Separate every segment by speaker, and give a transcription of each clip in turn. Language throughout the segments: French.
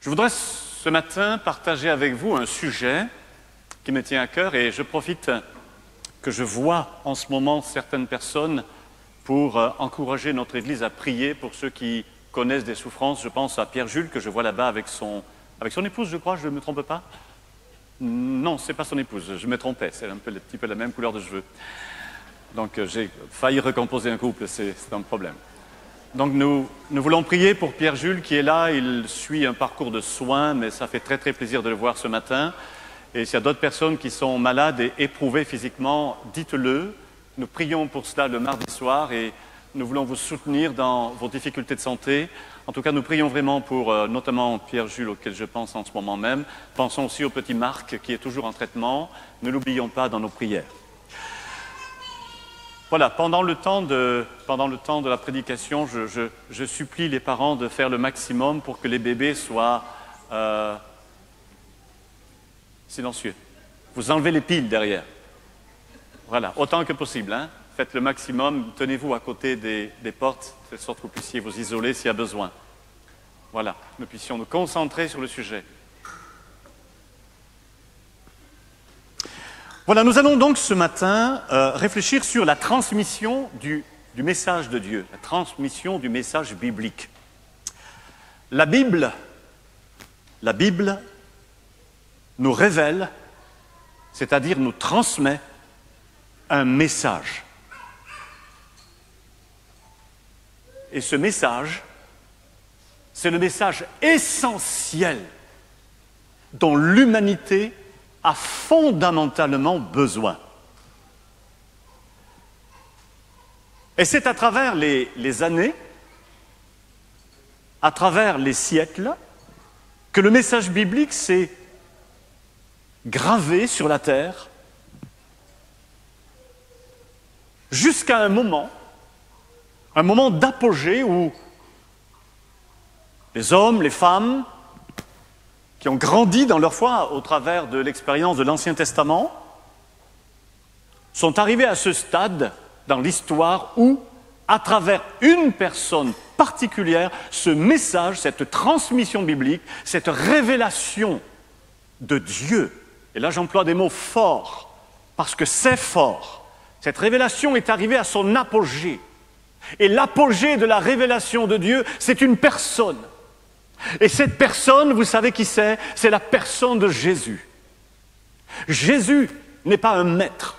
Speaker 1: Je voudrais ce matin partager avec vous un sujet qui me tient à cœur et je profite que je vois en ce moment certaines personnes pour encourager notre Église à prier pour ceux qui connaissent des souffrances. Je pense à Pierre-Jules que je vois là-bas avec son épouse, je crois, je ne me trompe pas? Non, ce n'est pas son épouse, je me trompais, c'est un petit peu la même couleur de cheveux. Donc j'ai failli recomposer un couple, c'est un problème. Donc nous voulons prier pour Pierre-Jules qui est là, il suit un parcours de soins, mais ça fait très très plaisir de le voir ce matin. Et s'il y a d'autres personnes qui sont malades et éprouvées physiquement, dites-le. Nous prions pour cela le mardi soir et nous voulons vous soutenir dans vos difficultés de santé. En tout cas, nous prions vraiment pour notamment Pierre-Jules auquel je pense en ce moment même. Pensons aussi au petit Marc qui est toujours en traitement. Ne l'oublions pas dans nos prières. Voilà, pendant le temps de la prédication, je supplie les parents de faire le maximum pour que les bébés soient silencieux. Vous enlevez les piles derrière. Voilà, autant que possible. Hein. Faites le maximum, tenez-vous à côté des portes, de sorte que vous puissiez vous isoler s'il y a besoin. Voilà, nous puissions nous concentrer sur le sujet. Voilà, nous allons donc ce matin réfléchir sur la transmission du message de Dieu, la transmission du message biblique. La Bible nous révèle, c'est-à-dire nous transmet un message. Et ce message, c'est le message essentiel dont l'humanité a fondamentalement besoin. Et c'est à travers les années, à travers les siècles, que le message biblique s'est gravé sur la terre jusqu'à un moment d'apogée où les hommes, les femmes, qui ont grandi dans leur foi au travers de l'expérience de l'Ancien Testament, sont arrivés à ce stade dans l'histoire où, à travers une personne particulière, ce message, cette transmission biblique, cette révélation de Dieu, et là j'emploie des mots forts, parce que c'est fort, cette révélation est arrivée à son apogée. Et l'apogée de la révélation de Dieu, c'est une personne. Et cette personne, vous savez qui c'est? C'est la personne de Jésus. Jésus n'est pas un maître.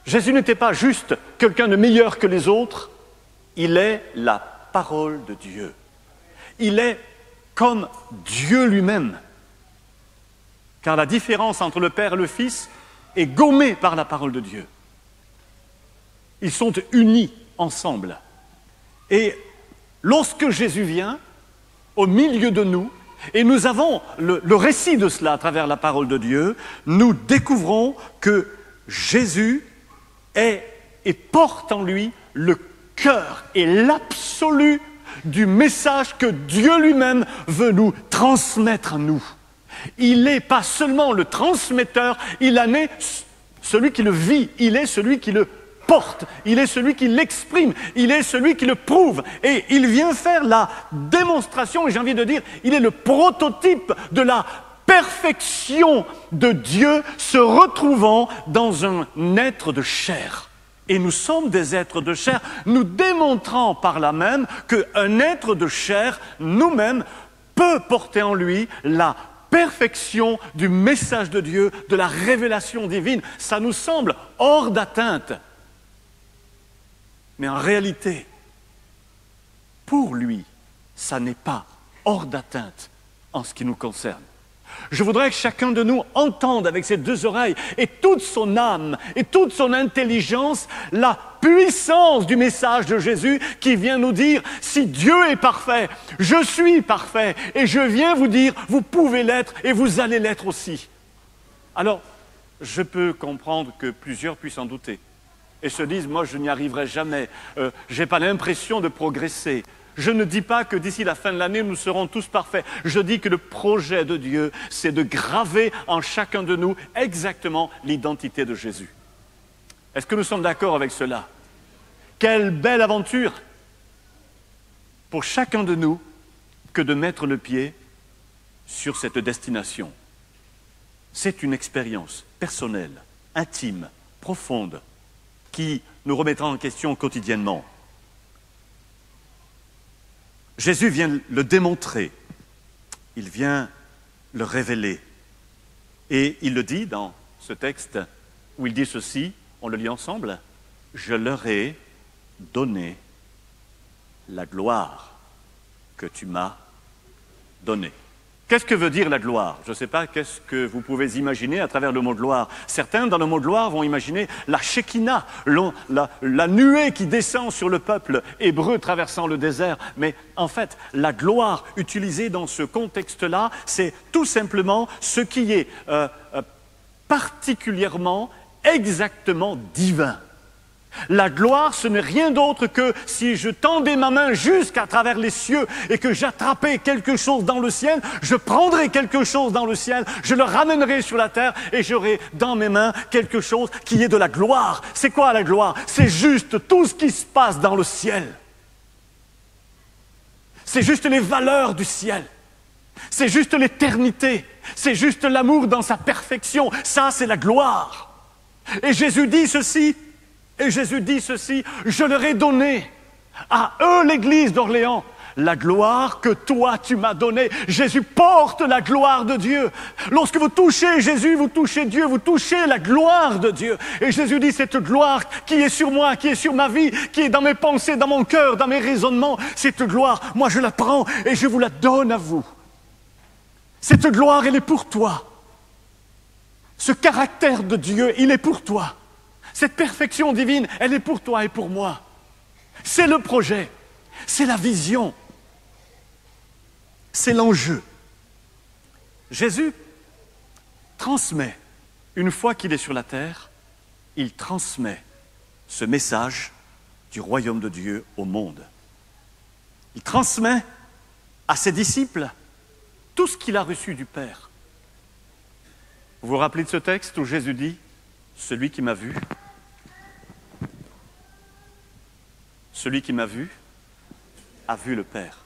Speaker 1: Jésus n'était pas juste quelqu'un de meilleur que les autres. Il est la parole de Dieu. Il est comme Dieu lui-même. Car la différence entre le Père et le Fils est gommée par la parole de Dieu. Ils sont unis ensemble. Et lorsque Jésus vient au milieu de nous, et nous avons le récit de cela à travers la parole de Dieu, nous découvrons que Jésus est et porte en lui le cœur et l'absolu du message que Dieu lui-même veut nous transmettre à nous. Il n'est pas seulement le transmetteur, il en est celui qui le vit, il est celui qui le porte, il est celui qui l'exprime, il est celui qui le prouve. Et il vient faire la démonstration, et j'ai envie de dire, il est le prototype de la perfection de Dieu se retrouvant dans un être de chair. Et nous sommes des êtres de chair, nous démontrant par là même qu'un être de chair, nous-mêmes, peut porter en lui la perfection du message de Dieu, de la révélation divine. Ça nous semble hors d'atteinte. Mais en réalité, pour lui, ça n'est pas hors d'atteinte en ce qui nous concerne. Je voudrais que chacun de nous entende avec ses deux oreilles et toute son âme et toute son intelligence la puissance du message de Jésus qui vient nous dire « Si Dieu est parfait, je suis parfait et je viens vous dire, vous pouvez l'être et vous allez l'être aussi. » Alors, je peux comprendre que plusieurs puissent en douter et se disent « Moi, je n'y arriverai jamais, je n'ai pas l'impression de progresser. » Je ne dis pas que d'ici la fin de l'année, nous serons tous parfaits. Je dis que le projet de Dieu, c'est de graver en chacun de nous exactement l'identité de Jésus. Est-ce que nous sommes d'accord avec cela? Quelle belle aventure pour chacun de nous que de mettre le pied sur cette destination. C'est une expérience personnelle, intime, profonde, qui nous remettra en question quotidiennement. Jésus vient le démontrer, il vient le révéler. Et il le dit dans ce texte où il dit ceci, on le lit ensemble, « Je leur ai donné la gloire que tu m'as donnée. » Qu'est-ce que veut dire la gloire? Je ne sais pas, qu'est-ce que vous pouvez imaginer à travers le mot gloire. Certains, dans le mot gloire, vont imaginer la Shekinah, la nuée qui descend sur le peuple hébreu traversant le désert. Mais en fait, la gloire utilisée dans ce contexte-là, c'est tout simplement ce qui est particulièrement, exactement divin. La gloire, ce n'est rien d'autre que si je tendais ma main jusqu'à travers les cieux et que j'attrapais quelque chose dans le ciel, je prendrais quelque chose dans le ciel, je le ramènerais sur la terre et j'aurais dans mes mains quelque chose qui est de la gloire. C'est quoi la gloire? C'est juste tout ce qui se passe dans le ciel. C'est juste les valeurs du ciel. C'est juste l'éternité. C'est juste l'amour dans sa perfection. Ça, c'est la gloire. Et Jésus dit ceci, je leur ai donné à eux, l'Église d'Orléans, la gloire que toi tu m'as donnée. Jésus porte la gloire de Dieu. Lorsque vous touchez Jésus, vous touchez Dieu, vous touchez la gloire de Dieu. Et Jésus dit, cette gloire qui est sur moi, qui est sur ma vie, qui est dans mes pensées, dans mon cœur, dans mes raisonnements, cette gloire, moi je la prends et je vous la donne à vous. Cette gloire, elle est pour toi. Ce caractère de Dieu, il est pour toi. Cette perfection divine, elle est pour toi et pour moi. C'est le projet, c'est la vision, c'est l'enjeu. Jésus transmet, une fois qu'il est sur la terre, il transmet ce message du royaume de Dieu au monde. Il transmet à ses disciples tout ce qu'il a reçu du Père. Vous vous rappelez de ce texte où Jésus dit « Celui qui m'a vu, a vu le Père. »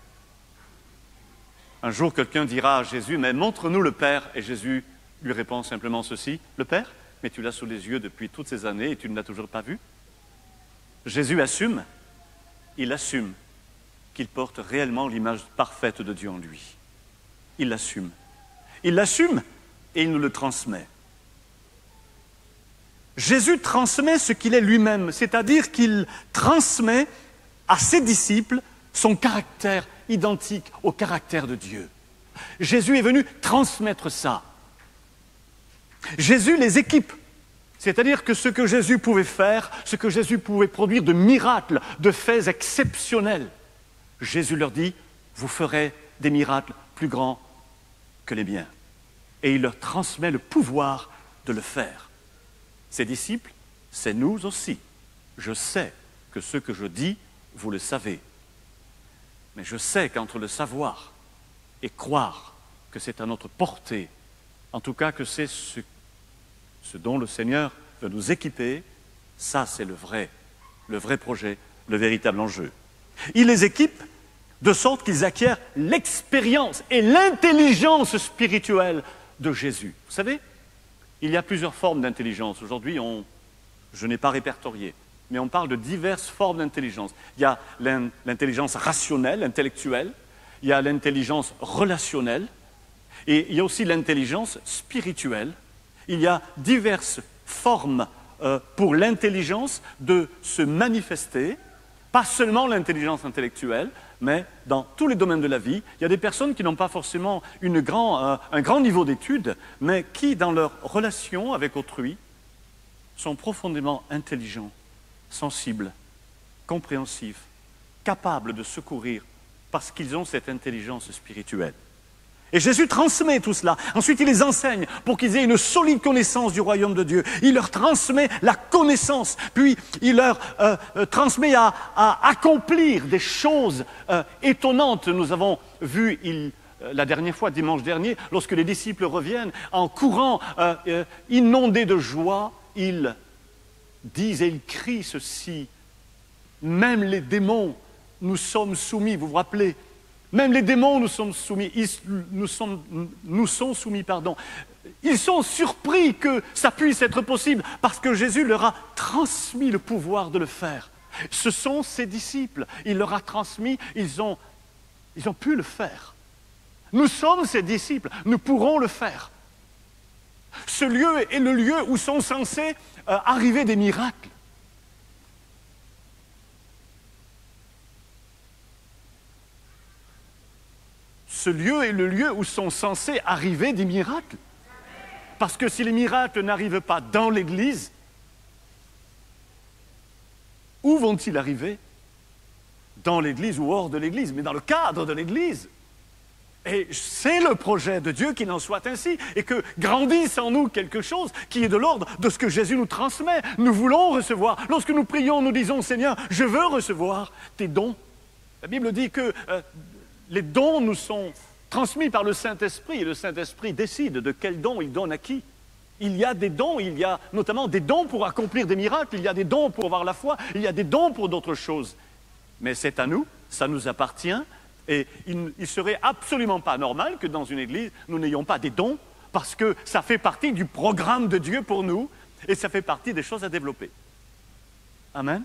Speaker 1: Un jour, quelqu'un dira à Jésus « Mais montre-nous le Père. » Et Jésus lui répond simplement ceci « Le Père, mais tu l'as sous les yeux depuis toutes ces années et tu ne l'as toujours pas vu. » Jésus assume, il assume qu'il porte réellement l'image parfaite de Dieu en lui. Il l'assume. Il l'assume et il nous le transmet. Jésus transmet ce qu'il est lui-même, c'est-à-dire qu'il transmet à ses disciples son caractère identique au caractère de Dieu. Jésus est venu transmettre ça. Jésus les équipe, c'est-à-dire que ce que Jésus pouvait faire, ce que Jésus pouvait produire de miracles, de faits exceptionnels, Jésus leur dit, vous ferez des miracles plus grands que les miens. Et il leur transmet le pouvoir de le faire. Ses disciples, c'est nous aussi. Je sais que ce que je dis, vous le savez. Mais je sais qu'entre le savoir et croire que c'est à notre portée, en tout cas que c'est ce dont le Seigneur veut nous équiper, ça c'est le vrai projet, le véritable enjeu. Il les équipe de sorte qu'ils acquièrent l'expérience et l'intelligence spirituelle de Jésus. Vous savez, il y a plusieurs formes d'intelligence. Aujourd'hui, je n'ai pas répertorié, mais on parle de diverses formes d'intelligence. Il y a l'intelligence rationnelle, intellectuelle, il y a l'intelligence relationnelle, et il y a aussi l'intelligence spirituelle. Il y a diverses formes pour l'intelligence de se manifester, pas seulement l'intelligence intellectuelle, mais dans tous les domaines de la vie. Il y a des personnes qui n'ont pas forcément un grand niveau d'études, mais qui, dans leur relation avec autrui, sont profondément intelligents, sensibles, compréhensifs, capables de secourir, parce qu'ils ont cette intelligence spirituelle. Et Jésus transmet tout cela. Ensuite, il les enseigne pour qu'ils aient une solide connaissance du royaume de Dieu. Il leur transmet la connaissance, puis il leur transmet à accomplir des choses étonnantes. Nous avons vu la dernière fois, dimanche dernier, lorsque les disciples reviennent en courant, inondés de joie, ils disent et ils crient ceci. Même les démons, nous sommes soumis, vous vous rappelez, Même les démons nous sont soumis, nous sont soumis, pardon. Ils sont surpris que ça puisse être possible parce que Jésus leur a transmis le pouvoir de le faire. Ce sont ses disciples. Il leur a transmis, ils ont pu le faire. Nous sommes ses disciples, nous pourrons le faire. Ce lieu est le lieu où sont censés arriver des miracles. Ce lieu est le lieu où sont censés arriver des miracles. Parce que si les miracles n'arrivent pas dans l'Église, où vont-ils arriver? Dans l'Église ou hors de l'Église, mais dans le cadre de l'Église. Et c'est le projet de Dieu qu'il en soit ainsi, et que grandisse en nous quelque chose qui est de l'ordre de ce que Jésus nous transmet. Nous voulons recevoir. Lorsque nous prions, nous disons, Seigneur, je veux recevoir tes dons. La Bible dit que les dons nous sont transmis par le Saint-Esprit, et le Saint-Esprit décide de quels dons il donne à qui. Il y a des dons, il y a notamment des dons pour accomplir des miracles, il y a des dons pour avoir la foi, il y a des dons pour d'autres choses. Mais c'est à nous, ça nous appartient, et il ne serait absolument pas normal que dans une église, nous n'ayons pas des dons, parce que ça fait partie du programme de Dieu pour nous, et ça fait partie des choses à développer. Amen.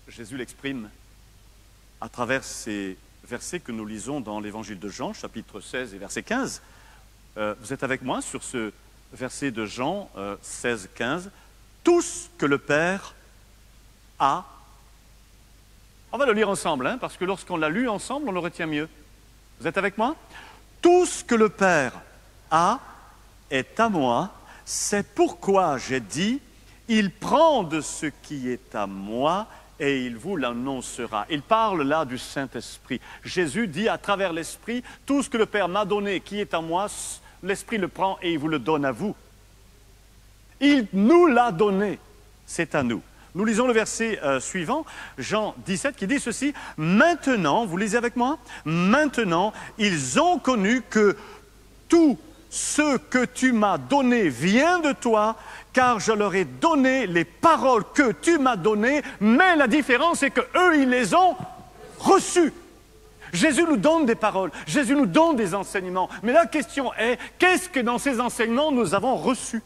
Speaker 1: Jésus l'exprime à travers ces versets que nous lisons dans l'Évangile de Jean, chapitre 16 et verset 15. Vous êtes avec moi sur ce verset de Jean 16, 15. Tout ce que le Père a. On va le lire ensemble, parce que lorsqu'on l'a lu ensemble, on le retient mieux. Vous êtes avec moi? Tout ce que le Père a est à moi. C'est pourquoi j'ai dit, il prend de ce qui est à moi et il vous l'annoncera. Il parle là du Saint-Esprit. Jésus dit à travers l'Esprit, tout ce que le Père m'a donné, qui est à moi, l'Esprit le prend et il vous le donne à vous. Il nous l'a donné, c'est à nous. Nous lisons le verset suivant, Jean 17, qui dit ceci, « Maintenant, vous lisez avec moi, maintenant, ils ont connu que tout ce que tu m'as donné vient de toi, car je leur ai donné les paroles que tu m'as données, mais la différence est qu'eux, ils les ont reçues. » Jésus nous donne des paroles, Jésus nous donne des enseignements, mais la question est, qu'est-ce que dans ces enseignements nous avons reçu?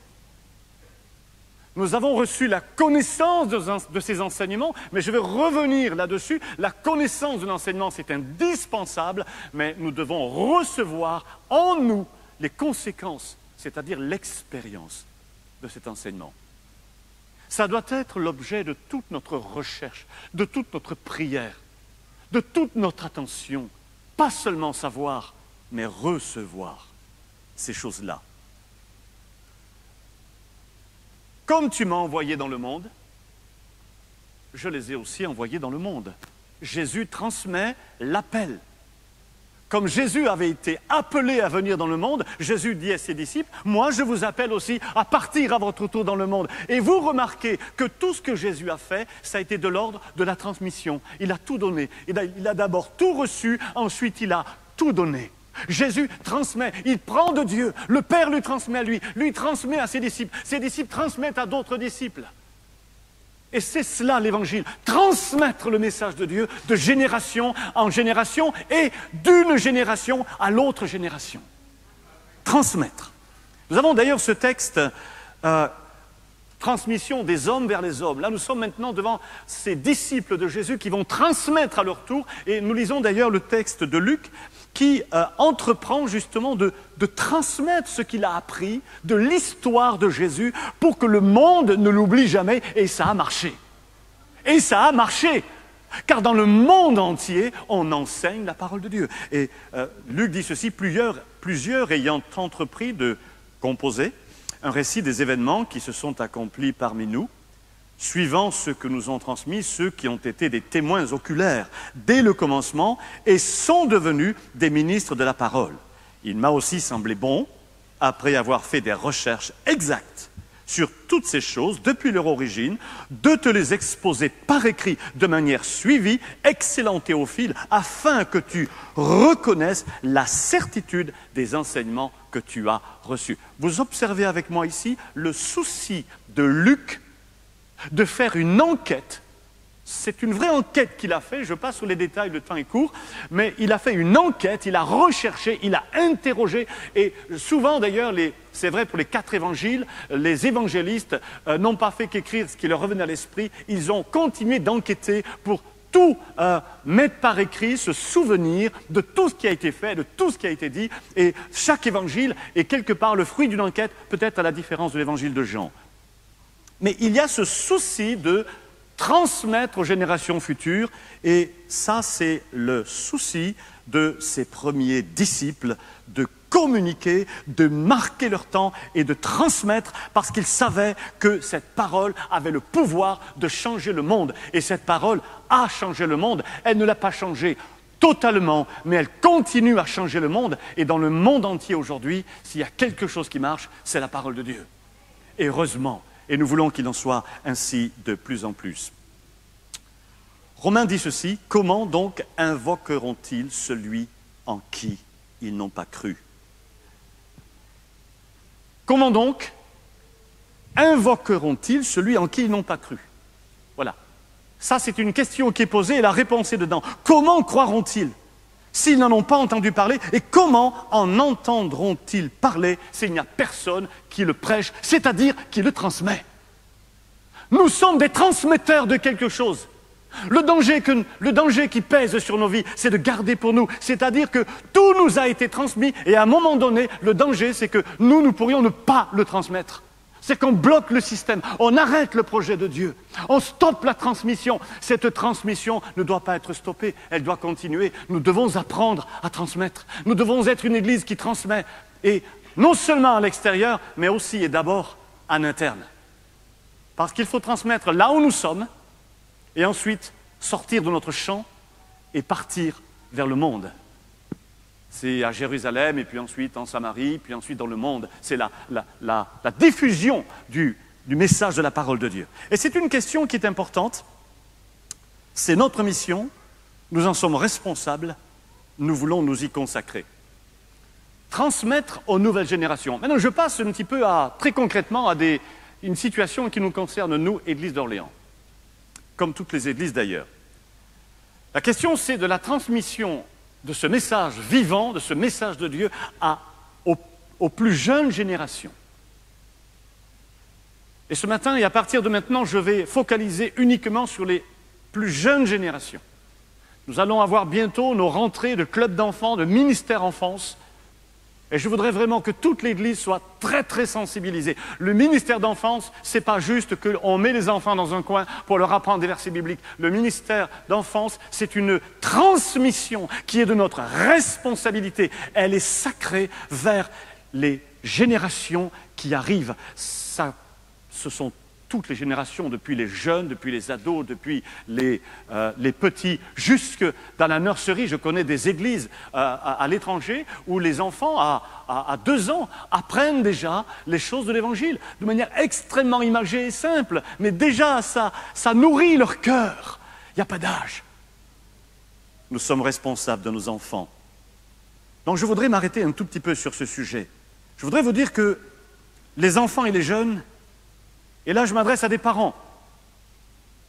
Speaker 1: Nous avons reçu la connaissance de ces enseignements, mais je vais revenir là-dessus. La connaissance de l'enseignement, c'est indispensable, mais nous devons recevoir en nous les conséquences, c'est-à-dire l'expérience de cet enseignement. Ça doit être l'objet de toute notre recherche, de toute notre prière, de toute notre attention. Pas seulement savoir, mais recevoir ces choses-là. Comme tu m'as envoyé dans le monde, je les ai aussi envoyés dans le monde. Jésus transmet l'appel. Comme Jésus avait été appelé à venir dans le monde, Jésus dit à ses disciples, « Moi, je vous appelle aussi à partir à votre tour dans le monde. » Et vous remarquez que tout ce que Jésus a fait, ça a été de l'ordre de la transmission. Il a tout donné. Il a d'abord tout reçu, ensuite il a tout donné. Jésus transmet, il prend de Dieu, le Père lui transmet à lui transmet à ses disciples transmettent à d'autres disciples. Et c'est cela l'Évangile, transmettre le message de Dieu de génération en génération et d'une génération à l'autre génération. Transmettre. Nous avons d'ailleurs ce texte, transmission des hommes vers les hommes. Là, nous sommes maintenant devant ces disciples de Jésus qui vont transmettre à leur tour, et nous lisons d'ailleurs le texte de Luc, qui entreprend justement de transmettre ce qu'il a appris de l'histoire de Jésus pour que le monde ne l'oublie jamais. Et ça a marché. Et ça a marché. Car dans le monde entier, on enseigne la parole de Dieu. Et Luc dit ceci, plusieurs ayant entrepris de composer un récit des événements qui se sont accomplis parmi nous, suivant ce que nous ont transmis ceux qui ont été des témoins oculaires dès le commencement et sont devenus des ministres de la parole. Il m'a aussi semblé bon, après avoir fait des recherches exactes sur toutes ces choses depuis leur origine, de te les exposer par écrit de manière suivie, excellent Théophile, afin que tu reconnaisses la certitude des enseignements que tu as reçus. Vous observez avec moi ici le souci de Luc de faire une enquête c'est une vraie enquête qu'il a fait, je passe sur les détails, le temps est court, mais il a fait une enquête, il a recherché, il a interrogé, et souvent d'ailleurs, c'est vrai pour les 4 évangiles, les évangélistes n'ont pas fait qu'écrire ce qui leur revenait à l'esprit, ils ont continué d'enquêter pour tout mettre par écrit, se souvenir de tout ce qui a été fait, de tout ce qui a été dit, et chaque évangile est quelque part le fruit d'une enquête, peut-être à la différence de l'évangile de Jean. Mais il y a ce souci de transmettre aux générations futures, et ça c'est le souci de ces premiers disciples, de communiquer, de marquer leur temps et de transmettre, parce qu'ils savaient que cette parole avait le pouvoir de changer le monde. Et cette parole a changé le monde, elle ne l'a pas changé totalement, mais elle continue à changer le monde, et dans le monde entier aujourd'hui, s'il y a quelque chose qui marche, c'est la parole de Dieu. Et heureusement, et nous voulons qu'il en soit ainsi de plus en plus. Romains dit ceci, « Comment donc invoqueront-ils celui en qui ils n'ont pas cru ?» Comment donc invoqueront-ils celui en qui ils n'ont pas cru? Voilà. Ça, c'est une question qui est posée et la réponse est dedans. Comment croiront-ils s'ils n'en ont pas entendu parler? Et comment en entendront-ils parler s'il n'y a personne qui le prêche, c'est-à-dire qui le transmet? Nous sommes des transmetteurs de quelque chose. Le danger qui pèse sur nos vies, c'est de garder pour nous. C'est-à-dire que tout nous a été transmis et à un moment donné, le danger, c'est que nous pourrions ne pas le transmettre. C'est qu'on bloque le système, on arrête le projet de Dieu, on stoppe la transmission. Cette transmission ne doit pas être stoppée, elle doit continuer. Nous devons apprendre à transmettre. Nous devons être une église qui transmet. Et non seulement à l'extérieur, mais aussi et d'abord en interne. Parce qu'il faut transmettre là où nous sommes, et ensuite sortir de notre champ et partir vers le monde. C'est à Jérusalem, et puis ensuite en Samarie, puis ensuite dans le monde. C'est la diffusion du message de la parole de Dieu. Et c'est une question qui est importante. C'est notre mission, nous en sommes responsables, nous voulons nous y consacrer. Transmettre aux nouvelles générations. Maintenant, je passe un petit peu très concrètement à une situation qui nous concerne, nous, Église d'Orléans. Comme toutes les églises d'ailleurs. La question, c'est de la transmission de ce message vivant, de ce message de Dieu aux plus jeunes générations. Et ce matin, et à partir de maintenant, je vais focaliser uniquement sur les plus jeunes générations. Nous allons avoir bientôt nos rentrées de clubs d'enfants, de ministères enfance. Et je voudrais vraiment que toute l'Église soit très, très sensibilisée. Le ministère d'enfance, ce n'est pas juste qu'on met les enfants dans un coin pour leur apprendre des versets bibliques. Le ministère d'enfance, c'est une transmission qui est de notre responsabilité. Elle est sacrée vers les générations qui arrivent. Ce sont toutes les générations, depuis les jeunes, depuis les ados, depuis les petits, jusque dans la nurserie. Je connais des églises à l'étranger où les enfants, à 2 ans, apprennent déjà les choses de l'Évangile, de manière extrêmement imagée et simple. Mais déjà, ça nourrit leur cœur. Il n'y a pas d'âge. Nous sommes responsables de nos enfants. Donc je voudrais m'arrêter un tout petit peu sur ce sujet. Je voudrais vous dire que les enfants et les jeunes, et là, je m'adresse à des parents.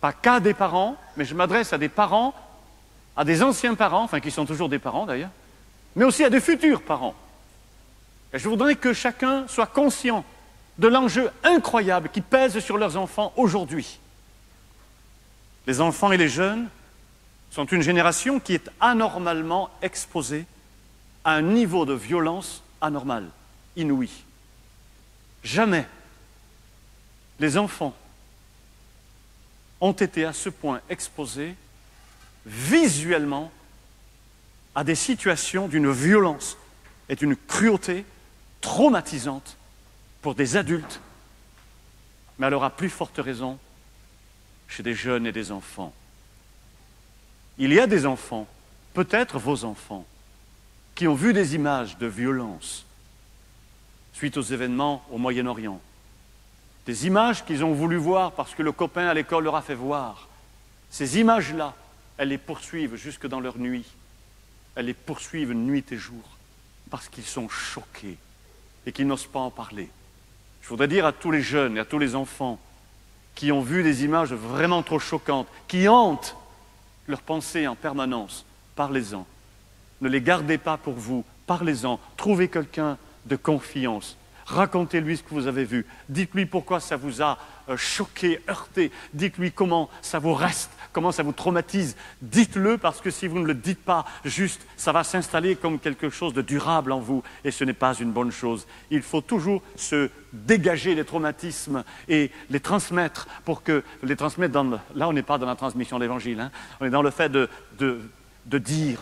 Speaker 1: Pas qu'à des parents, mais je m'adresse à des parents, à des anciens parents, enfin qui sont toujours des parents d'ailleurs, mais aussi à des futurs parents. Et je voudrais que chacun soit conscient de l'enjeu incroyable qui pèse sur leurs enfants aujourd'hui. Les enfants et les jeunes sont une génération qui est anormalement exposée à un niveau de violence anormal, inouï. Jamais les enfants ont été à ce point exposés visuellement à des situations d'une violence et d'une cruauté traumatisante pour des adultes, mais alors à plus forte raison chez des jeunes et des enfants. Il y a des enfants, peut-être vos enfants, qui ont vu des images de violence suite aux événements au Moyen-Orient. Des images qu'ils ont voulu voir parce que le copain à l'école leur a fait voir. Ces images-là, elles les poursuivent jusque dans leur nuit. Elles les poursuivent nuit et jour parce qu'ils sont choqués et qu'ils n'osent pas en parler. Je voudrais dire à tous les jeunes et à tous les enfants qui ont vu des images vraiment trop choquantes, qui hantent leurs pensées en permanence, parlez-en. Ne les gardez pas pour vous, parlez-en. Trouvez quelqu'un de confiance. Racontez-lui ce que vous avez vu. Dites-lui pourquoi ça vous a choqué, heurté. Dites-lui comment ça vous reste, comment ça vous traumatise. Dites-le parce que si vous ne le dites pas juste, ça va s'installer comme quelque chose de durable en vous et ce n'est pas une bonne chose. Il faut toujours se dégager des traumatismes et les transmettre pour que les transmettre dans... Là, on n'est pas dans la transmission de l'Évangile, hein. On est dans le fait de dire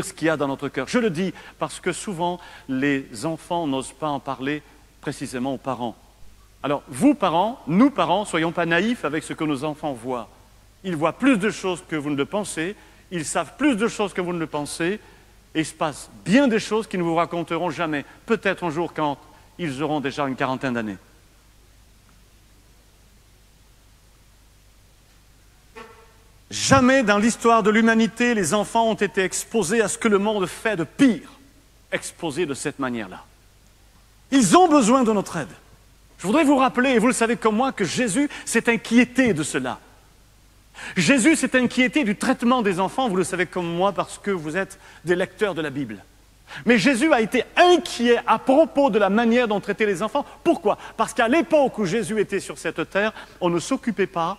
Speaker 1: ce qu'il y a dans notre cœur. Je le dis parce que souvent, les enfants n'osent pas en parler précisément aux parents. Alors, vous parents, nous parents, soyons pas naïfs avec ce que nos enfants voient. Ils voient plus de choses que vous ne le pensez, ils savent plus de choses que vous ne le pensez, et il se passe bien des choses qu'ils ne vous raconteront jamais, peut-être un jour quand ils auront déjà une quarantaine d'années. Jamais dans l'histoire de l'humanité, les enfants ont été exposés à ce que le monde fait de pire, exposés de cette manière-là. Ils ont besoin de notre aide. Je voudrais vous rappeler, et vous le savez comme moi, que Jésus s'est inquiété de cela. Jésus s'est inquiété du traitement des enfants, vous le savez comme moi, parce que vous êtes des lecteurs de la Bible. Mais Jésus a été inquiet à propos de la manière dont traiter les enfants. Pourquoi? Parce qu'à l'époque où Jésus était sur cette terre, on ne s'occupait pas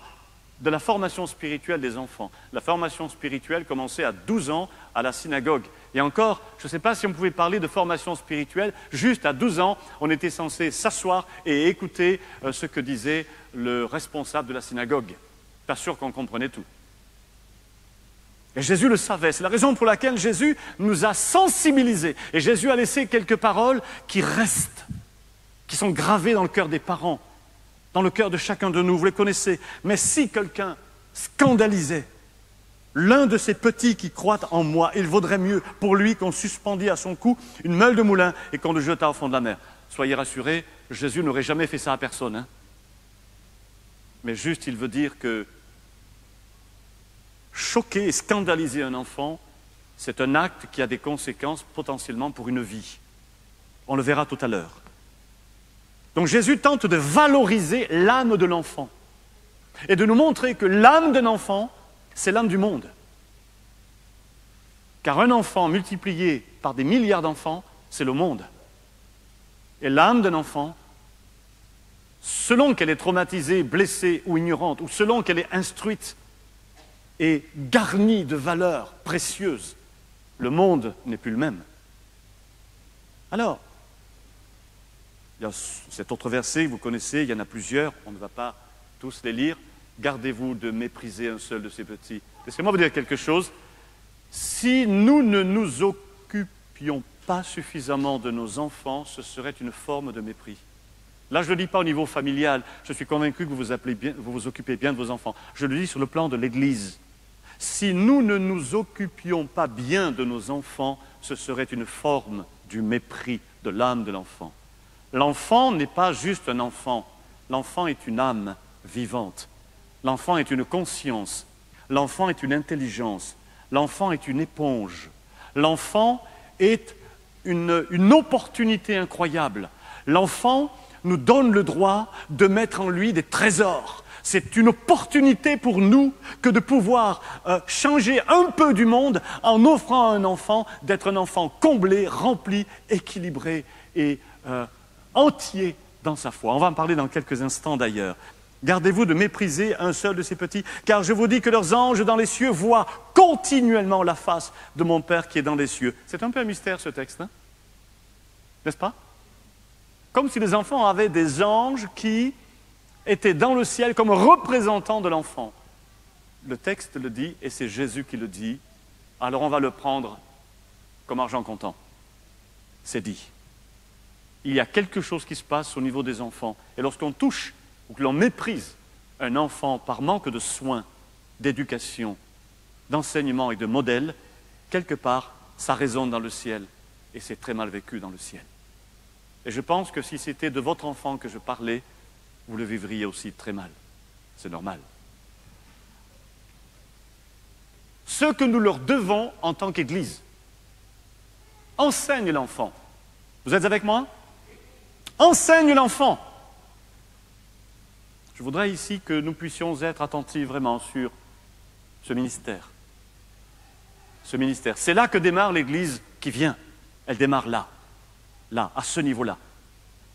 Speaker 1: de la formation spirituelle des enfants. La formation spirituelle commençait à 12 ans à la synagogue. Et encore, je ne sais pas si on pouvait parler de formation spirituelle, juste à 12 ans, on était censé s'asseoir et écouter ce que disait le responsable de la synagogue. Pas sûr qu'on comprenait tout. Et Jésus le savait. C'est la raison pour laquelle Jésus nous a sensibilisés. Et Jésus a laissé quelques paroles qui restent, qui sont gravées dans le cœur des parents, dans le cœur de chacun de nous, vous les connaissez. Mais si quelqu'un scandalisait l'un de ces petits qui croient en moi, il vaudrait mieux pour lui qu'on suspendît à son cou une meule de moulin et qu'on le jetât au fond de la mer. Soyez rassurés, Jésus n'aurait jamais fait ça à personne, hein. Mais juste, il veut dire que choquer et scandaliser un enfant, c'est un acte qui a des conséquences potentiellement pour une vie. On le verra tout à l'heure. Donc Jésus tente de valoriser l'âme de l'enfant et de nous montrer que l'âme d'un enfant, c'est l'âme du monde. Car un enfant multiplié par des milliards d'enfants, c'est le monde. Et l'âme d'un enfant, selon qu'elle est traumatisée, blessée ou ignorante, ou selon qu'elle est instruite et garnie de valeurs précieuses, le monde n'est plus le même. Alors, il y a cet autre verset, vous connaissez, il y en a plusieurs, on ne va pas tous les lire. Gardez-vous de mépriser un seul de ces petits. Laissez-moi vous dire quelque chose. Si nous ne nous occupions pas suffisamment de nos enfants, ce serait une forme de mépris. Là, je ne le dis pas au niveau familial. Je suis convaincu que vous vous occupez bien de vos enfants. Je le dis sur le plan de l'Église. Si nous ne nous occupions pas bien de nos enfants, ce serait une forme du mépris de l'âme de l'enfant. L'enfant n'est pas juste un enfant. L'enfant est une âme vivante. L'enfant est une conscience. L'enfant est une intelligence. L'enfant est une éponge. L'enfant est une opportunité incroyable. L'enfant nous donne le droit de mettre en lui des trésors. C'est une opportunité pour nous que de pouvoir changer un peu du monde en offrant à un enfant d'être un enfant comblé, rempli, équilibré et entier dans sa foi. On va en parler dans quelques instants d'ailleurs. Gardez-vous de mépriser un seul de ces petits, car je vous dis que leurs anges dans les cieux voient continuellement la face de mon Père qui est dans les cieux. C'est un peu un mystère ce texte, hein? N'est-ce pas? Comme si les enfants avaient des anges qui étaient dans le ciel comme représentants de l'enfant. Le texte le dit, et c'est Jésus qui le dit, alors on va le prendre comme argent comptant. C'est dit. Il y a quelque chose qui se passe au niveau des enfants. Et lorsqu'on touche ou que l'on méprise un enfant par manque de soins, d'éducation, d'enseignement et de modèle, quelque part, ça résonne dans le ciel et c'est très mal vécu dans le ciel. Et je pense que si c'était de votre enfant que je parlais, vous le vivriez aussi très mal. C'est normal. Ce que nous leur devons en tant qu'Église, enseigne l'enfant. Vous êtes avec moi? Enseigne l'enfant. Je voudrais ici que nous puissions être attentifs vraiment sur ce ministère. Ce ministère. C'est là que démarre l'Église qui vient. Elle démarre là, à ce niveau-là.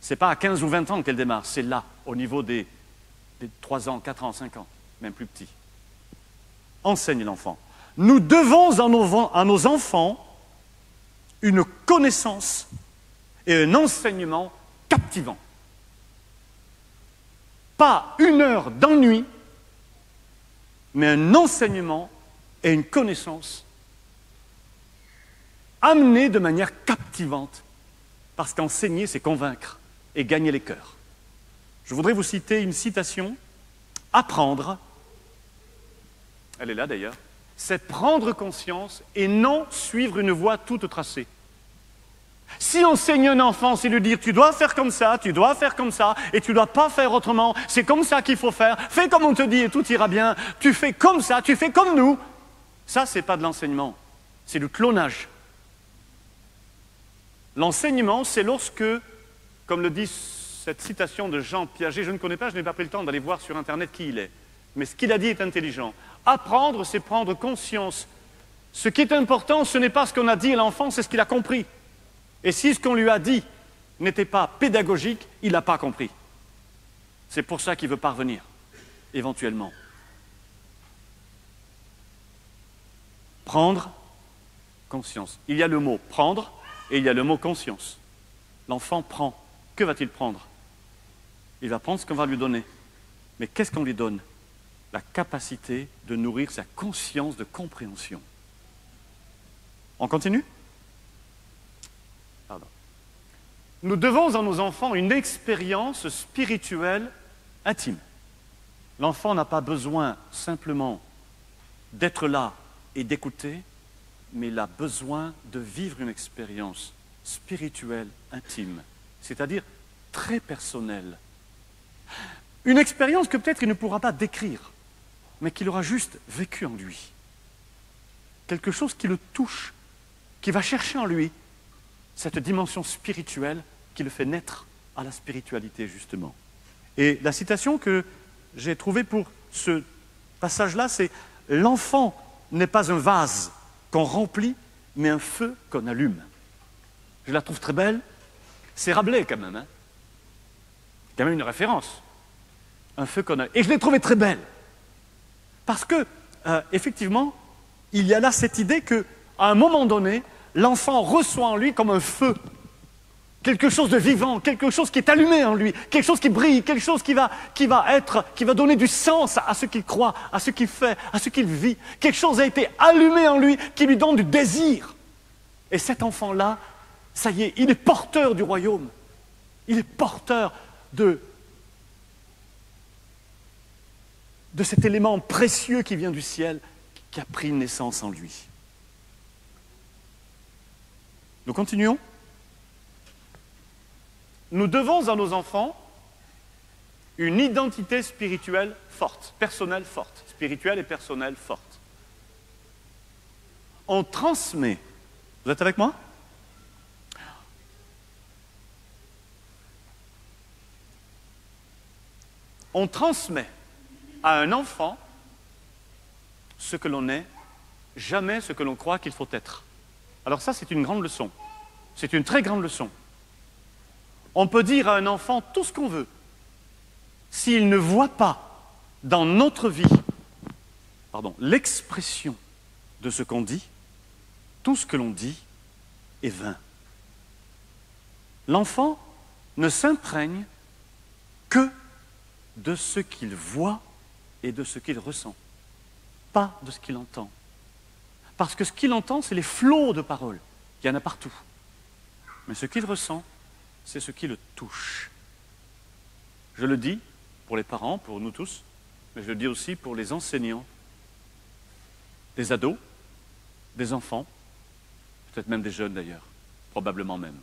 Speaker 1: Ce n'est pas à 15 ou 20 ans qu'elle démarre, c'est là, au niveau des 3 ans, 4 ans, 5 ans, même plus petits. Enseigne l'enfant. Nous devons à nos enfants une connaissance et un enseignement captivant. Pas 1 heure d'ennui, mais un enseignement et une connaissance amenés de manière captivante, parce qu'enseigner, c'est convaincre et gagner les cœurs. Je voudrais vous citer une citation. Apprendre, elle est là d'ailleurs, c'est prendre conscience et non suivre une voie toute tracée. Si on enseigne un enfant, c'est lui dire tu dois faire comme ça, tu dois faire comme ça, et tu ne dois pas faire autrement, c'est comme ça qu'il faut faire, fais comme on te dit et tout ira bien, tu fais comme ça, tu fais comme nous. Ça, ce n'est pas de l'enseignement, c'est du clonage. L'enseignement, c'est lorsque, comme le dit cette citation de Jean Piaget, je ne connais pas, je n'ai pas pris le temps d'aller voir sur Internet qui il est, mais ce qu'il a dit est intelligent. Apprendre, c'est prendre conscience. Ce qui est important, ce n'est pas ce qu'on a dit à l'enfant, c'est ce qu'il a compris. Et si ce qu'on lui a dit n'était pas pédagogique, il n'a pas compris. C'est pour ça qu'il veut parvenir, éventuellement. Prendre conscience. Il y a le mot prendre et il y a le mot conscience. L'enfant prend. Que va-t-il prendre? Il va prendre ce qu'on va lui donner. Mais qu'est-ce qu'on lui donne? La capacité de nourrir sa conscience de compréhension. On continue? Pardon. Nous devons à nos enfants une expérience spirituelle intime. L'enfant n'a pas besoin simplement d'être là et d'écouter, mais il a besoin de vivre une expérience spirituelle intime, c'est-à-dire très personnelle. Une expérience que peut-être il ne pourra pas décrire, mais qu'il aura juste vécu en lui. Quelque chose qui le touche, qui va chercher en lui cette dimension spirituelle qui le fait naître à la spiritualité, justement. Et la citation que j'ai trouvée pour ce passage-là, c'est « L'enfant n'est pas un vase qu'on remplit, mais un feu qu'on allume. » Je la trouve très belle. C'est Rabelais, quand même. Hein, quand même une référence. Un feu qu'on allume. Et je l'ai trouvée très belle. Parce que, effectivement, il y a là cette idée qu'à un moment donné, l'enfant reçoit en lui comme un feu, quelque chose de vivant, quelque chose qui est allumé en lui, quelque chose qui brille, quelque chose qui va donner du sens à ce qu'il croit, à ce qu'il fait, à ce qu'il vit. Quelque chose a été allumé en lui qui lui donne du désir. Et cet enfant-là, ça y est, il est porteur du royaume. Il est porteur de cet élément précieux qui vient du ciel, qui a pris naissance en lui. Nous continuons. Nous devons à nos enfants une identité spirituelle forte, personnelle forte, spirituelle et personnelle forte. On transmet, vous êtes avec moi? On transmet à un enfant ce que l'on est, jamais ce que l'on croit qu'il faut être. Alors ça, c'est une grande leçon. C'est une très grande leçon. On peut dire à un enfant tout ce qu'on veut. S'il ne voit pas dans notre vie, l'expression de ce qu'on dit, tout ce que l'on dit est vain. L'enfant ne s'imprègne que de ce qu'il voit et de ce qu'il ressent, pas de ce qu'il entend. Parce que ce qu'il entend, c'est les flots de paroles. Il y en a partout. Mais ce qu'il ressent, c'est ce qui le touche. Je le dis pour les parents, pour nous tous, mais je le dis aussi pour les enseignants, des ados, des enfants, peut-être même des jeunes d'ailleurs, probablement même.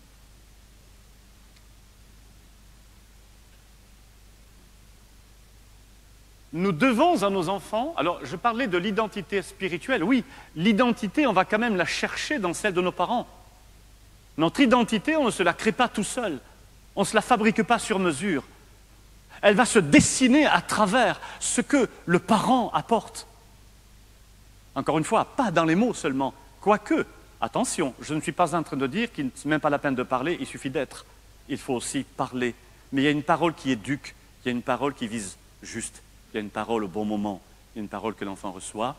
Speaker 1: Nous devons à nos enfants, alors je parlais de l'identité spirituelle, oui, l'identité, on va quand même la chercher dans celle de nos parents. Notre identité, on ne se la crée pas tout seul, on ne se la fabrique pas sur mesure. Elle va se dessiner à travers ce que le parent apporte. Encore une fois, pas dans les mots seulement. Quoique, attention, je ne suis pas en train de dire qu'il n'est même pas la peine de parler, il suffit d'être. Il faut aussi parler. Mais il y a une parole qui éduque, il y a une parole qui vise juste, il y a une parole au bon moment, il y a une parole que l'enfant reçoit.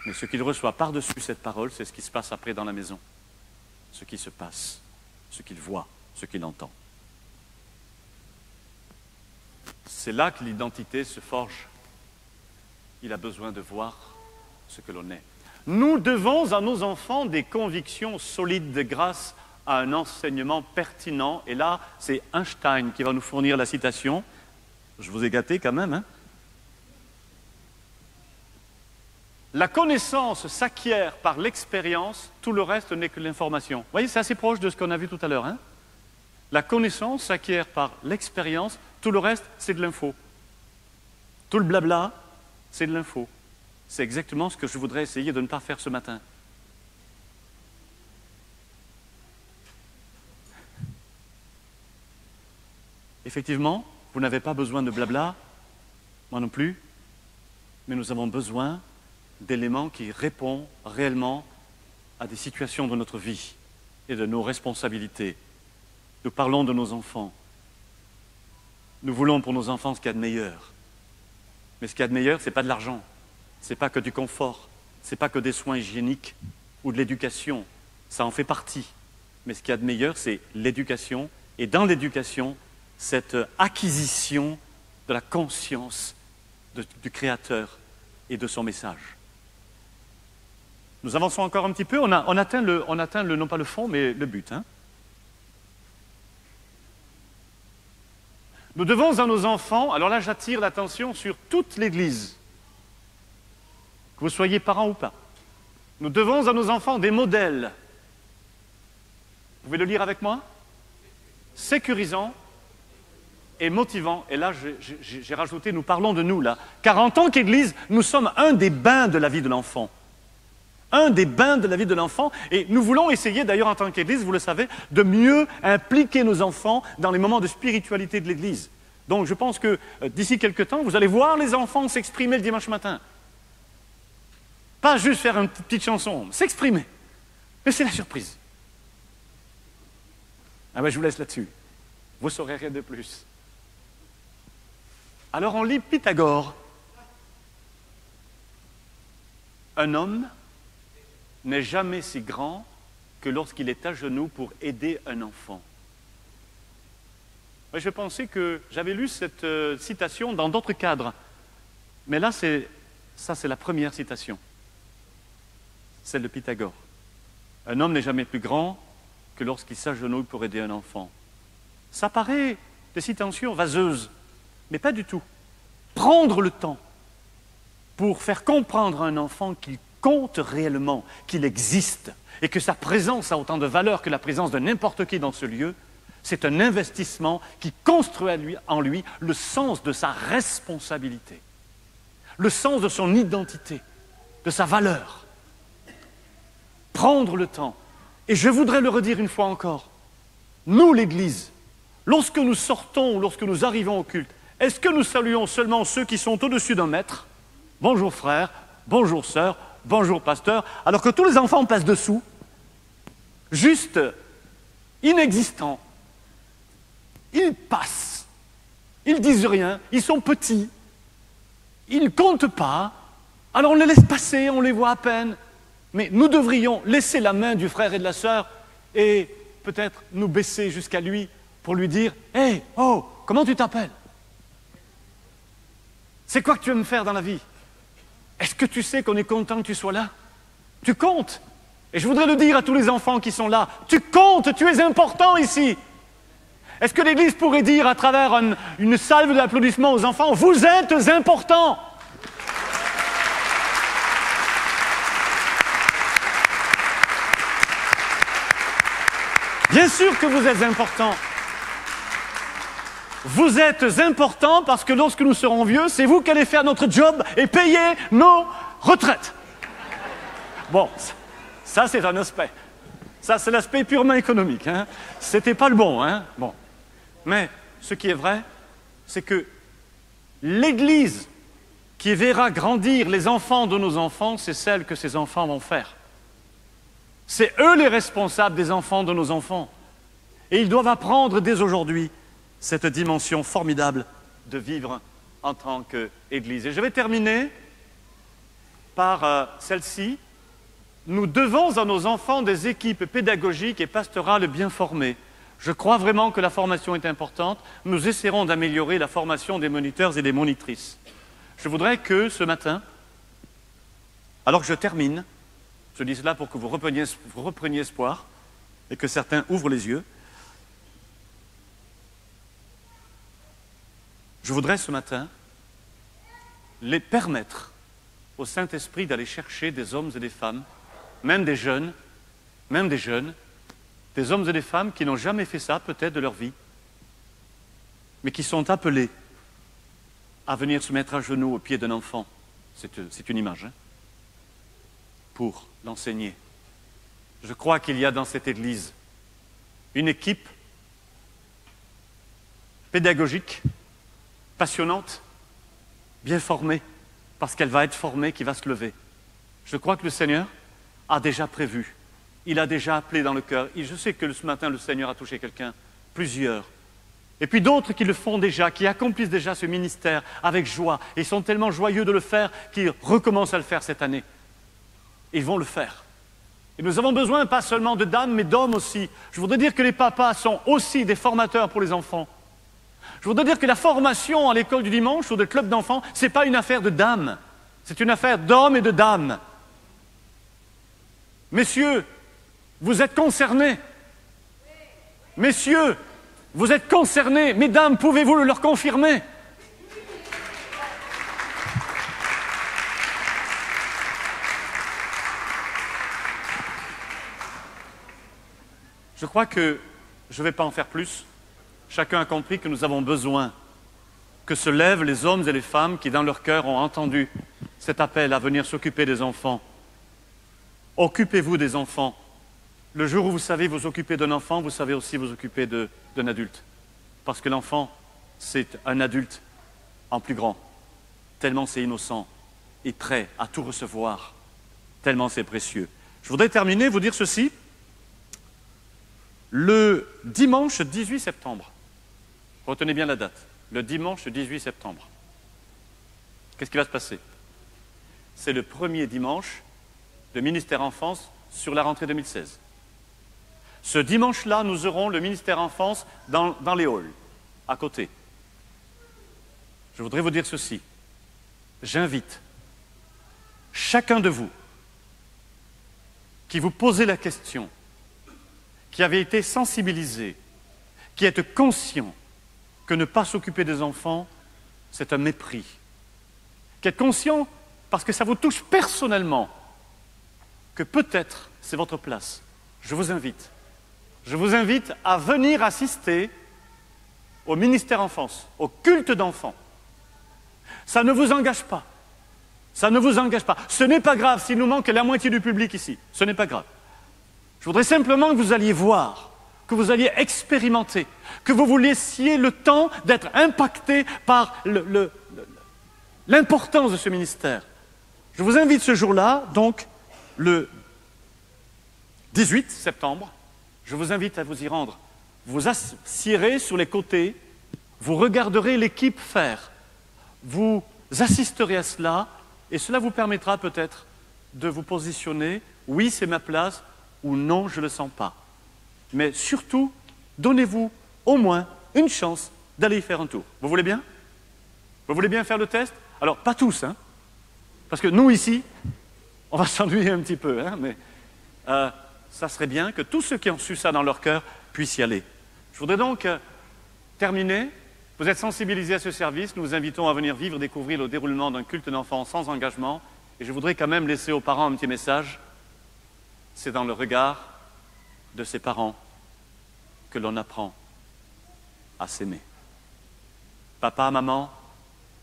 Speaker 1: Mais ce qu'il reçoit par-dessus cette parole, c'est ce qui se passe après dans la maison. Ce qui se passe, ce qu'il voit, ce qu'il entend. C'est là que l'identité se forge. Il a besoin de voir ce que l'on est. Nous devons à nos enfants des convictions solides grâce à un enseignement pertinent. Et là, c'est Einstein qui va nous fournir la citation. Je vous ai gâté quand même, hein? La connaissance s'acquiert par l'expérience, tout le reste n'est que l'information. Vous voyez, c'est assez proche de ce qu'on a vu tout à l'heure, hein? La connaissance s'acquiert par l'expérience, tout le reste, c'est de l'info. Tout le blabla, c'est de l'info. C'est exactement ce que je voudrais essayer de ne pas faire ce matin. Effectivement, vous n'avez pas besoin de blabla, moi non plus, mais nous avons besoin d'éléments qui répondent réellement à des situations de notre vie et de nos responsabilités. Nous parlons de nos enfants. Nous voulons pour nos enfants ce qu'il y a de meilleur. Mais ce qu'il y a de meilleur, ce n'est pas de l'argent, ce n'est pas que du confort, ce n'est pas que des soins hygiéniques ou de l'éducation. Ça en fait partie. Mais ce qu'il y a de meilleur, c'est l'éducation. Et dans l'éducation, cette acquisition de la conscience du Créateur et de son message. Nous avançons encore un petit peu. On atteint le, non pas le fond, mais le but. Hein. Nous devons à nos enfants, alors là j'attire l'attention sur toute l'Église, que vous soyez parents ou pas. Nous devons à nos enfants des modèles. Vous pouvez le lire avec moi? Sécurisants et motivants. Et là j'ai rajouté, nous parlons de nous là. Car en tant qu'Église, nous sommes un des bains de la vie de l'enfant. Un des bains de la vie de l'enfant. Et nous voulons essayer d'ailleurs en tant qu'Église, vous le savez, de mieux impliquer nos enfants dans les moments de spiritualité de l'Église. Donc je pense que d'ici quelques temps, vous allez voir les enfants s'exprimer le dimanche matin. Pas juste faire une petite chanson, s'exprimer. Mais c'est la surprise. Ah ben je vous laisse là-dessus. Vous ne saurez rien de plus. Alors on lit Pythagore. Un homme n'est jamais si grand que lorsqu'il est à genoux pour aider un enfant. Je pensais que j'avais lu cette citation dans d'autres cadres, mais là, c'est la première citation, celle de Pythagore. Un homme n'est jamais plus grand que lorsqu'il s'agenouille pour aider un enfant. Ça paraît des citations vaseuses, mais pas du tout. Prendre le temps pour faire comprendre à un enfant qu'il compte réellement, qu'il existe et que sa présence a autant de valeur que la présence de n'importe qui dans ce lieu, c'est un investissement qui construit en lui le sens de sa responsabilité, le sens de son identité, de sa valeur. Prendre le temps. Et je voudrais le redire une fois encore, nous l'Église, lorsque nous sortons, lorsque nous arrivons au culte, est-ce que nous saluons seulement ceux qui sont au-dessus d'un maître? Bonjour frère, bonjour sœur, bonjour pasteur, alors que tous les enfants passent dessous, juste inexistants. Ils passent, ils disent rien, ils sont petits, ils ne comptent pas, alors on les laisse passer, on les voit à peine. Mais nous devrions laisser la main du frère et de la sœur et peut-être nous baisser jusqu'à lui pour lui dire « Hey, oh, comment tu t'appelles? C'est quoi que tu veux me faire dans la vie? Est-ce que tu sais qu'on est content que tu sois là? Tu comptes. Et je voudrais le dire à tous les enfants qui sont là. Tu comptes, tu es important ici. Est-ce que l'Église pourrait dire à travers une salve d'applaudissements aux enfants, vous êtes importants? Bien sûr que vous êtes importants. Vous êtes importants parce que lorsque nous serons vieux, c'est vous qui allez faire notre job et payer nos retraites. Bon, ça c'est un aspect. Ça c'est l'aspect purement économique. Hein. C'était pas le bon. Hein. Bon. Mais ce qui est vrai, c'est que l'Église qui verra grandir les enfants de nos enfants, c'est celle que ces enfants vont faire. C'est eux les responsables des enfants de nos enfants. Et ils doivent apprendre dès aujourd'hui cette dimension formidable de vivre en tant qu'Église. Et je vais terminer par celle-ci. Nous devons à nos enfants des équipes pédagogiques et pastorales bien formées. Je crois vraiment que la formation est importante. Nous essaierons d'améliorer la formation des moniteurs et des monitrices. Je voudrais que ce matin, alors que je termine, je dis cela pour que vous repreniez espoir et que certains ouvrent les yeux. Je voudrais ce matin les permettre au Saint-Esprit d'aller chercher des hommes et des femmes, même des jeunes, des hommes et des femmes qui n'ont jamais fait ça peut-être de leur vie, mais qui sont appelés à venir se mettre à genoux au pied d'un enfant. C'est une image, hein, pour l'enseigner. Je crois qu'il y a dans cette Église une équipe pédagogique, passionnante, bien formée, parce qu'elle va être formée, qui va se lever. Je crois que le Seigneur a déjà prévu, il a déjà appelé dans le cœur. Et je sais que ce matin, le Seigneur a touché quelqu'un, plusieurs. Et puis d'autres qui le font déjà, qui accomplissent déjà ce ministère avec joie. Et ils sont tellement joyeux de le faire qu'ils recommencent à le faire cette année. Ils vont le faire. Et nous avons besoin pas seulement de dames, mais d'hommes aussi. Je voudrais dire que les papas sont aussi des formateurs pour les enfants. Je voudrais dire que la formation à l'école du dimanche ou de club d'enfants, ce n'est pas une affaire de dames. C'est une affaire d'hommes et de dames. Messieurs, vous êtes concernés. Messieurs, vous êtes concernés. Mesdames, pouvez-vous le leur confirmer? Je crois que je ne vais pas en faire plus. Chacun a compris que nous avons besoin que se lèvent les hommes et les femmes qui, dans leur cœur, ont entendu cet appel à venir s'occuper des enfants. Occupez-vous des enfants. Le jour où vous savez vous occuper d'un enfant, vous savez aussi vous occuper d'un adulte. Parce que l'enfant, c'est un adulte en plus grand. Tellement c'est innocent et prêt à tout recevoir. Tellement c'est précieux. Je voudrais terminer, vous dire ceci. Le dimanche 18 septembre, retenez bien la date, le dimanche 18 septembre, qu'est-ce qui va se passer? C'est le premier dimanche de ministère Enfance sur la rentrée 2016. Ce dimanche-là, nous aurons le ministère Enfance dans les halls, à côté. Je voudrais vous dire ceci. J'invite chacun de vous qui vous posez la question, qui avez été sensibilisé, qui êtes conscient que ne pas s'occuper des enfants, c'est un mépris. Qui êtes conscient, parce que ça vous touche personnellement, que peut-être c'est votre place. Je vous invite à venir assister au ministère Enfance, au culte d'enfants. Ça ne vous engage pas. Ça ne vous engage pas. Ce n'est pas grave s'il nous manque la moitié du public ici. Ce n'est pas grave. Je voudrais simplement que vous alliez voir, que vous alliez expérimenter, que vous vous laissiez le temps d'être impacté par l'importance de ce ministère. Je vous invite ce jour-là, donc le 18 septembre, je vous invite à vous y rendre. Vous assiérez sur les côtés, vous regarderez l'équipe faire, vous assisterez à cela, et cela vous permettra peut-être de vous positionner, oui c'est ma place, ou non, je ne le sens pas. Mais surtout, donnez-vous au moins une chance d'aller y faire un tour. Vous voulez bien? Vous voulez bien faire le test? Alors, pas tous, hein? Parce que nous, ici, on va s'ennuyer un petit peu, hein? Mais ça serait bien que tous ceux qui ont su ça dans leur cœur puissent y aller. Je voudrais donc terminer. Vous êtes sensibilisés à ce service. Nous vous invitons à venir vivre, découvrir le déroulement d'un culte d'enfants sans engagement. Et je voudrais quand même laisser aux parents un petit message. C'est dans le regard de ses parents que l'on apprend à s'aimer. Papa, maman,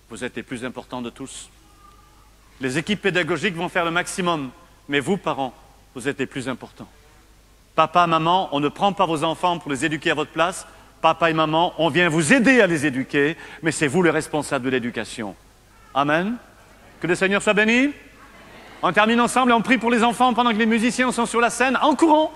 Speaker 1: vous êtes les plus importants de tous. Les équipes pédagogiques vont faire le maximum, mais vous, parents, vous êtes les plus importants. Papa, maman, on ne prend pas vos enfants pour les éduquer à votre place, papa et maman, on vient vous aider à les éduquer, mais c'est vous le responsable de l'éducation. Amen. Que le Seigneur soit béni. On termine ensemble et on prie pour les enfants pendant que les musiciens sont sur la scène, en courant.